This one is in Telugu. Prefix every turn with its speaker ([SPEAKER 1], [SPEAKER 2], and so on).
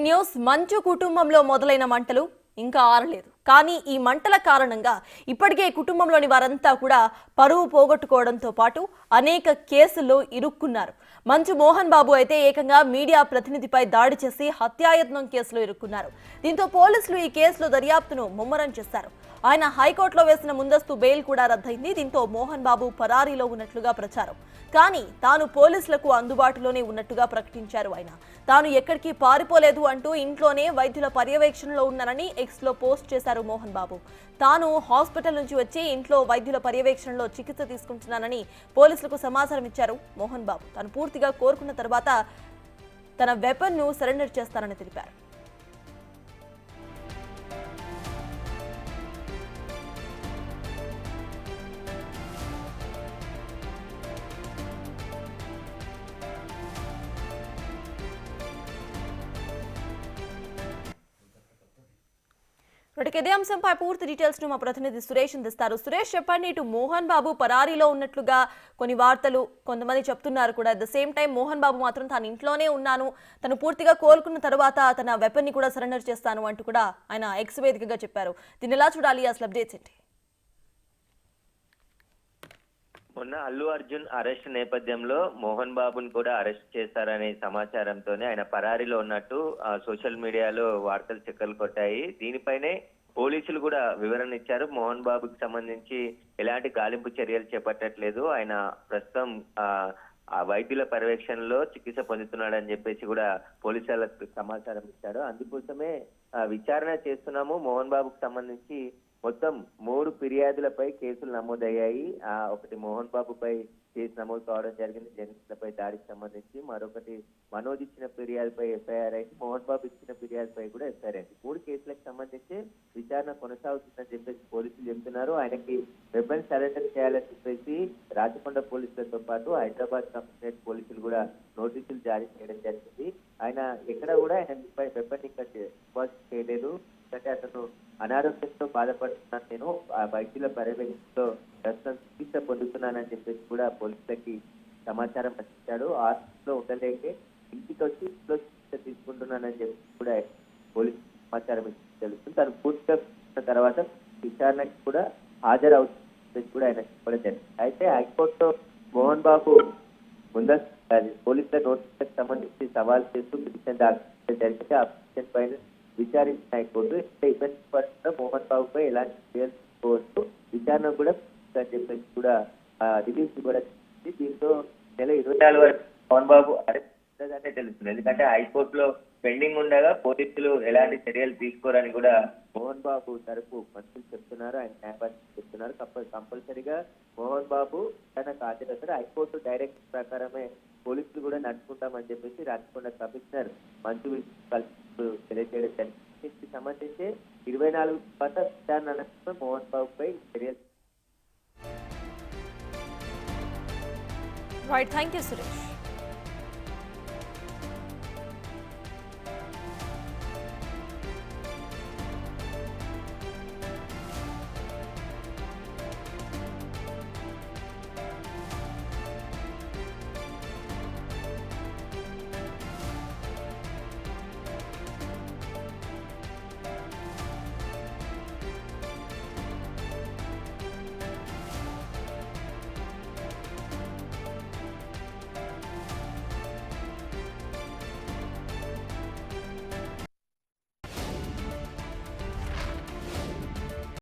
[SPEAKER 1] న్యూస్ మంచు కుటుంబంలో మొదలైన మంటలు ఇంకా ఆరలేదు. కానీ ఈ మంటల కారణంగా ఇప్పటికే కుటుంబంలోని వారంతా కూడా పరువు పోగొట్టుకోవడంతో పాటు అనేక కేసుల్లో ఇరుక్కున్నారు. మంచు మోహన్ బాబు అయితే ఏకంగా మీడియా ప్రతినిధిపై దాడి చేసి హత్యాయత్నం కేసులో ఇరుక్కున్నారు. దీంతో పోలీసులు ఈ కేసులో దర్యాప్తును ముమ్మరం చేశారు. ఆయన హైకోర్టులో వేసిన ముందస్తు బెయిల్ కూడా రద్దయింది. దీంతో మోహన్ బాబు పరారీలో ఉన్నట్లుగా ప్రచారం. కానీ తాను పోలీసులకు అందుబాటులోనే ఉన్నట్టుగా ప్రకటించారు. ఆయన తాను ఎక్కడికి పారిపోలేదు అంటూ ఇంట్లోనే వైద్యుల పర్యవేక్షణలో ఉన్నానని ఎక్స్లో పోస్ట్ చేశారు మోహన్ బాబు. తాను హాస్పిటల్ నుంచి వచ్చి ఇంట్లో వైద్యుల పర్యవేక్షణలో చికిత్స తీసుకుంటున్నానని పోలీసులకు సమాచారం ఇచ్చారు మోహన్ బాబు. తాను పూర్తిగా కోరుకున్న తర్వాత తన వెపన్ను సరెండర్ చేస్తానని తెలిపారు. ఇదే అంశంపై పూర్తి డీటెయిల్స్ ను మా ప్రతినిధి సురేష్ అందిస్తారు. సురేష్, చెప్పండి. ఇటు మోహన్ బాబు పరారీలో ఉన్నట్లుగా కొన్ని వార్తలు కొంతమంది చెప్తున్నారు కూడా. At the same time Mohan Babu మాత్రం తాను ఇంట్లోనే ఉన్నాను, తను పూర్తిగా కోలుకున్న తర్వాత తన వెపన్ ని కూడా సరెండర్ చేస్తాను అంటూ కూడా ఆయన ఎక్స్ వేదికగా చెప్పారు. దీన్ని ఎలా చూడాలి? అసలు అప్డేట్స్ ఏంటి?
[SPEAKER 2] మొన్న అల్లు అర్జున్ అరెస్ట్ నేపథ్యంలో మోహన్ బాబుని కూడా అరెస్ట్ చేశారనే సమాచారంతోనే ఆయన పరారీలో ఉన్నట్టు సోషల్ మీడియాలో వార్తలు చక్కర్లు కొట్టాయి. దీనిపైనే పోలీసులు కూడా వివరణ ఇచ్చారు. మోహన్ బాబుకి సంబంధించి ఎలాంటి గాలింపు చర్యలు చేపట్టట్లేదు, ఆయన ప్రస్తుతం వైద్యుల పర్యవేక్షణలో చికిత్స పొందుతున్నాడని చెప్పేసి కూడా పోలీసులకు సమాచారం ఇచ్చారు. అందుకోసమే విచారణ చేస్తున్నాము. మోహన్ బాబుకు సంబంధించి మొత్తం 3 ఫిర్యాదులపై కేసులు నమోదయ్యాయి. ఒకటి మోహన్ బాబుపై కేసు నమోదు కావడం జరిగింది జర్నలిస్టులపై దాడికి సంబంధించి. మరొకటి మనోజ్ ఇచ్చిన ఫిర్యాదుపై ఎఫ్ఐఆర్ అయింది. మోహన్ బాబు ఇచ్చిన ఫిర్యాదుపై కూడా ఎఫ్ఐఆర్ అయింది. 3 కేసులకు సంబంధించి విచారణ కొనసాగుతుందని చెప్పేసి పోలీసులు చెబుతున్నారు. ఆయనకి వెపన్ సరెండర్ చేయాలని చెప్పేసి రాచకొండ పోలీసులతో పాటు హైదరాబాద్ కమిషనరేట్ పోలీసులు కూడా నోటీసులు జారీ చేయడం జరిగింది. ఆయన ఎక్కడ కూడా ఆయన వెపన్ ఇంకా డిపాజిట్ చేయలేదు. అంటే అతను అనారోగ్యంతో బాధపడుతున్నాను, నేను వైద్యుల పర్యవేక్షణలో ప్రస్తుతం చికిత్స పొందుతున్నానని చెప్పేసి కూడా పోలీసులకి సమాచారం అందించాడు. హాస్పిటల్లో ఉండలేకే ఇంటికి వచ్చి ఇంట్లో చికిత్స తీసుకుంటున్నానని చెప్పి కూడా పోలీసు సమాచారం తెలుస్తుంది. తను పూర్తిగా తర్వాత విచారణకి కూడా హాజరవుతుందని కూడా ఆయన చెప్పడం జరిగింది. అయితే హైకోర్టులో మోహన్ బాబు ముందస్తు పోలీసుల నోటీసులకు సంబంధించి సవాల్ చేస్తూ పిటిషన్ దాఖలు జరిగితే ఆ పిటిషన్ పైన విచారించిన హైకోర్టు ఇబ్బంది పడుతున్న మోహన్ బాబుపై ఎలాంటి చర్యలు తీసుకోవచ్చు, విచారణ కూడా అని చెప్పేసి కూడా రిలీజ్ కూడా చేసింది. దీంతో నెల 24 వరకు మోహన్ బాబు అరెస్ట్ ఉంటుందనే తెలుస్తుంది. ఎందుకంటే హైకోర్టులో పెండింగ్ ఉండగా పోలీసులు ఎలాంటి చర్యలు తీసుకోరని కూడా మోహన్ బాబు తరపు మంత్రులు చెప్తున్నారు, ఆయన న్యాయవాదులు చెప్తున్నారు. కంపల్సరిగా మోహన్ బాబు తనకు హాజరవుతారు. హైకోర్టు డైరెక్షన్ ప్రకారమే పోలీసులు కూడా నడుచుకుంటామని చెప్పేసి రాచకొండ కమిషనర్ మంచు తెలియజేయడం జరిగింది. దీనికి సంబంధించి 24 తర్వాత విచారణ అనంతరం మోహన్ బాబుపై చర్యలు.
[SPEAKER 1] Right, thank you Suresh.